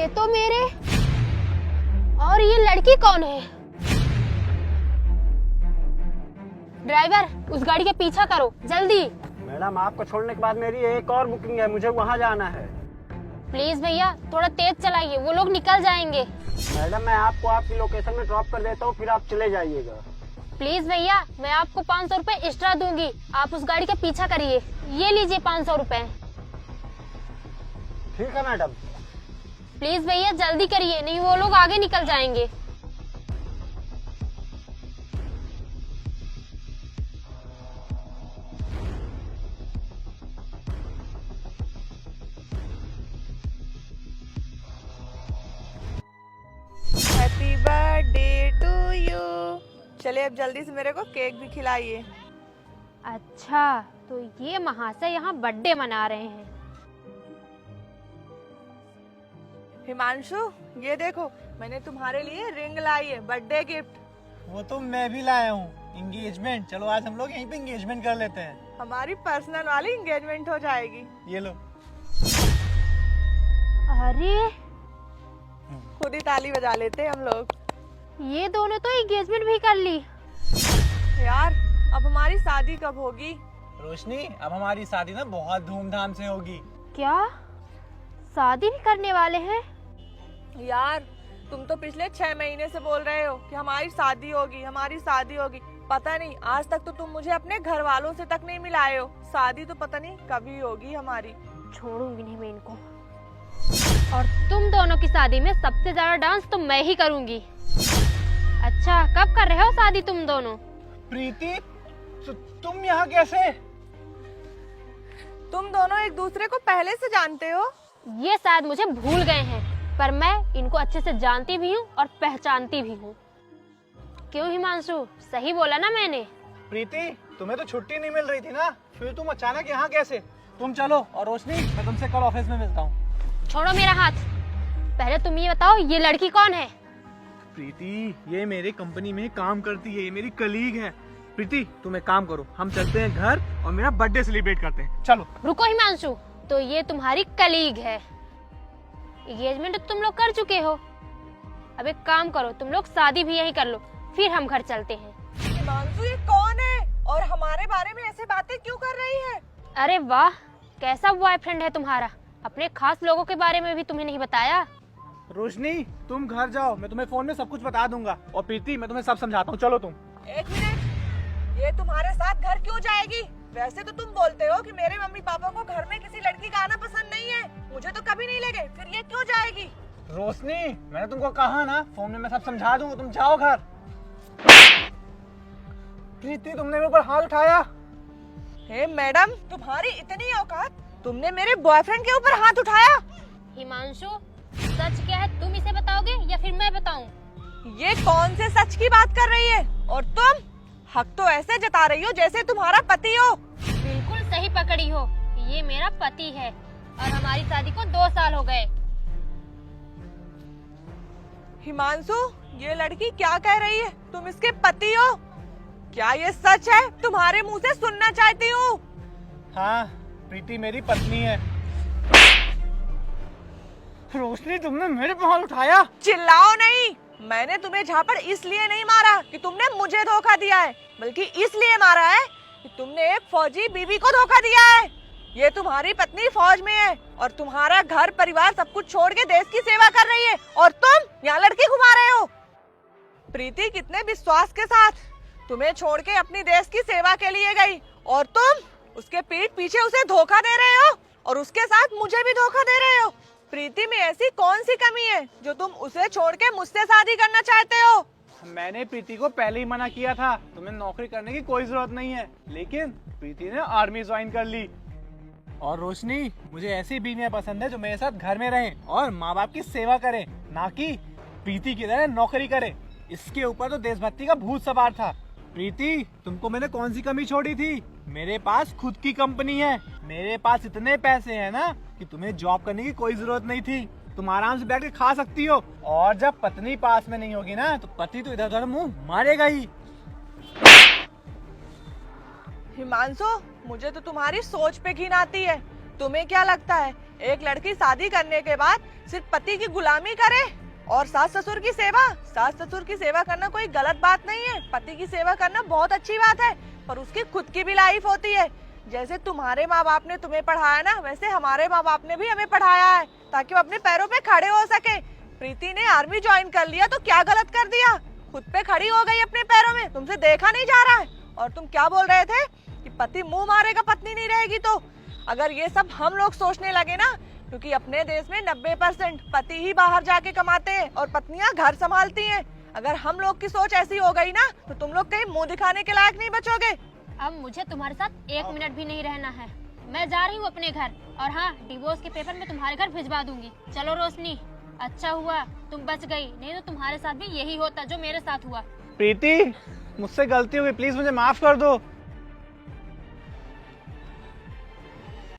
ये तो मेरे और ये लड़की कौन है? ड्राइवर, उस गाड़ी के पीछा करो जल्दी। मैडम, आपको छोड़ने के बाद मेरी एक और बुकिंग है, मुझे वहाँ जाना है। प्लीज भैया थोड़ा तेज चलाइए, वो लोग निकल जाएंगे। मैडम, मैं आपको आपकी लोकेशन में ड्रॉप कर देता हूँ, फिर आप चले जाइएगा। प्लीज भैया, मैं आपको 500 रुपए एक्स्ट्रा दूंगी, आप उस गाड़ी का पीछा करिए। ये लीजिए 500 रुपए। ठीक है मैडम। प्लीज भैया जल्दी करिए, नहीं वो लोग आगे निकल जाएंगे। Happy birthday to you. चलिए अब जल्दी से मेरे को केक भी खिलाइए। अच्छा, तो ये महाशय यहाँ बर्थडे मना रहे हैं। हिमांशु, ये देखो मैंने तुम्हारे लिए रिंग लाई है, बर्थडे गिफ्ट। वो तो मैं भी लाया हूँ, एंगेजमेंट। चलो आज हम लोग यहीं पे एंगेजमेंट कर लेते हैं। हमारी पर्सनल वाली एंगेजमेंट हो जाएगी। ये लो। अरे खुद ही ताली बजा लेते हैं हम लोग। ये दोनों तो एंगेजमेंट भी कर ली। यार अब हमारी शादी कब होगी? रोशनी, अब हमारी शादी ना बहुत धूमधाम से होगी। क्या शादी भी करने वाले हैं? यार तुम तो पिछले 6 महीने से बोल रहे हो कि हमारी शादी होगी, हमारी शादी होगी। पता नहीं आज तक तो तुम मुझे अपने घर वालों से तक नहीं मिलाए हो। शादी तो पता नहीं कभी होगी हमारी। छोड़ूंगी नहीं मैं इनको। और तुम दोनों की शादी में सबसे ज्यादा डांस तो मैं ही करूंगी। अच्छा, कब कर रहे हो शादी तुम दोनों? प्रीति, तुम यहाँ कैसे? तुम दोनों एक दूसरे को पहले से जानते हो? ये शायद मुझे भूल गए हैं, पर मैं इनको अच्छे से जानती भी हूँ और पहचानती भी हूँ। क्यों हिमांशु, सही बोला ना मैंने? प्रीति, तुम्हें तो छुट्टी नहीं मिल रही थी ना, फिर तुम अचानक यहाँ कैसे? तुम चलो, और रोशनी मैं तुमसे कल ऑफिस में मिलता हूँ। छोड़ो मेरा हाथ। पहले तुम ये बताओ, ये लड़की कौन है? प्रीति, ये मेरे कंपनी में काम करती है, ये मेरी कलीग है। प्रीति, तुम एक काम करो, हम चलते हैं घर और मेरा बर्थडे सेलिब्रेट करते हैं। चलो। रुको हिमांशु, तो ये तुम्हारी कलीग है। एंगेजमेंट तुम लोग कर चुके हो। अब एक काम करो, तुम लोग शादी भी यहीं कर लो, फिर हम घर चलते हैं। हिमांशु, ये कौन है और हमारे बारे में ऐसे बातें क्यों कर रही है? अरे वाह, कैसा बॉयफ्रेंड है तुम्हारा। अपने खास लोगों के बारे में भी तुम्हें नहीं बताया। रोशनी, तुम घर जाओ, मैं तुम्हें फोन में सब कुछ बता दूंगा। और प्रीति, मैं तुम्हें सब समझाता हूँ, चलो तुम। एक मिनट, ये तुम्हारे साथ घर क्यों जाएगी? वैसे तो तुम बोलते हो कि मेरे मम्मी पापा को घर में किसी लड़की का आना पसंद नहीं है, मुझे तो कभी नहीं लगे, फिर ये क्यों जाएगी? रोशनी, मैंने तुमको कहा ना, फोन में मैं सब समझा दूंगा, तुम जाओ घर। प्रीति, तुमने मेरे ऊपर हाथ उठाया। हे मैडम, तुम्हारी इतनी औकात, तुमने मेरे बॉयफ्रेंड के ऊपर हाथ उठाया? हिमांशु, सच क्या है तुम इसे बताओगे या फिर मैं बताऊं? ये कौन से सच की बात कर रही है? और तुम हक तो ऐसे जता रही हो जैसे तुम्हारा पति हो। बिल्कुल सही पकड़ी हो, ये मेरा पति है और हमारी शादी को 2 साल हो गए। हिमांशु, ये लड़की क्या कह रही है? तुम इसके पति हो? क्या ये सच है? तुम्हारे मुंह से सुनना चाहती हूँ। हाँ, प्रीति मेरी पत्नी है। रोशनी, तुमने मेरे पे हाथ उठाया। चिल्लाओ नहीं। मैंने तुम्हें झापड़ इसलिए नहीं मारा कि तुमने मुझे धोखा दिया है, बल्कि इसलिए मारा है कि तुमने एक फौजी बीवी को धोखा दिया है। ये तुम्हारी पत्नी फौज में है और तुम्हारा घर परिवार सब कुछ छोड़ के देश की सेवा कर रही है, और तुम यहाँ लड़की घुमा रहे हो। प्रीति कितने विश्वास के साथ तुम्हें छोड़ के अपनी देश की सेवा के लिए गई, और तुम उसके पीठ पीछे उसे धोखा दे रहे हो और उसके साथ मुझे भी धोखा दे रहे हो। प्रीति में ऐसी कौन सी कमी है जो तुम उसे छोड़ के मुझसे शादी करना चाहते हो? मैंने प्रीति को पहले ही मना किया था, तुम्हें नौकरी करने की कोई जरूरत नहीं है, लेकिन प्रीति ने आर्मी ज्वाइन कर ली। और रोशनी, मुझे ऐसी बीवियां पसंद है जो मेरे साथ घर में रहें और माँ बाप की सेवा करें, ना कि प्रीति की तरह नौकरी करे। इसके ऊपर तो देशभक्ति का भूत सवार था। प्रीति, तुमको मैंने कौन सी कमी छोड़ी थी? मेरे पास खुद की कंपनी है, मेरे पास इतने पैसे हैं ना कि तुम्हें जॉब करने की कोई जरूरत नहीं थी। तुम आराम से बैठ के खा सकती हो, और जब पत्नी पास में नहीं होगी ना, तो पति तो इधर उधर मुंह मारेगा ही। हिमांशु, मुझे तो तुम्हारी सोच पे घिन आती है। तुम्हें क्या लगता है एक लड़की शादी करने के बाद सिर्फ पति की गुलामी करे और सास ससुर की सेवा? सास ससुर की सेवा करना कोई गलत बात नहीं है, पति की सेवा करना बहुत अच्छी बात है, पर उसकी खुद की भी लाइफ होती है। जैसे तुम्हारे माँ बाप ने तुम्हें पढ़ाया ना, वैसे हमारे माँ बाप ने भी हमें पढ़ाया है ताकि हम अपने पैरों पे खड़े हो सके। प्रीति ने आर्मी ज्वाइन कर लिया तो क्या गलत कर दिया? खुद पे खड़ी हो गई अपने पैरों में, तुमसे देखा नहीं जा रहा है। और तुम क्या बोल रहे थे कि पति मुंह मारेगा पत्नी नहीं रहेगी? तो अगर ये सब हम लोग सोचने लगे ना, क्योंकि अपने देश में 90% पति ही बाहर जाके कमाते हैं और पत्नियां घर संभालती हैं। अगर हम लोग की सोच ऐसी हो गई ना तो तुम लोग कहीं मुंह दिखाने के लायक नहीं बचोगे। अब मुझे तुम्हारे साथ 1 मिनट भी नहीं रहना है, मैं जा रही हूँ अपने घर। और हाँ, डिवोर्स के पेपर मैं तुम्हारे घर भिजवा दूंगी। चलो रोशनी, अच्छा हुआ तुम बच गई, नहीं तो तुम्हारे साथ भी यही होता जो मेरे साथ हुआ। प्रीति, मुझसे गलती हो गई, प्लीज मुझे माफ कर दो।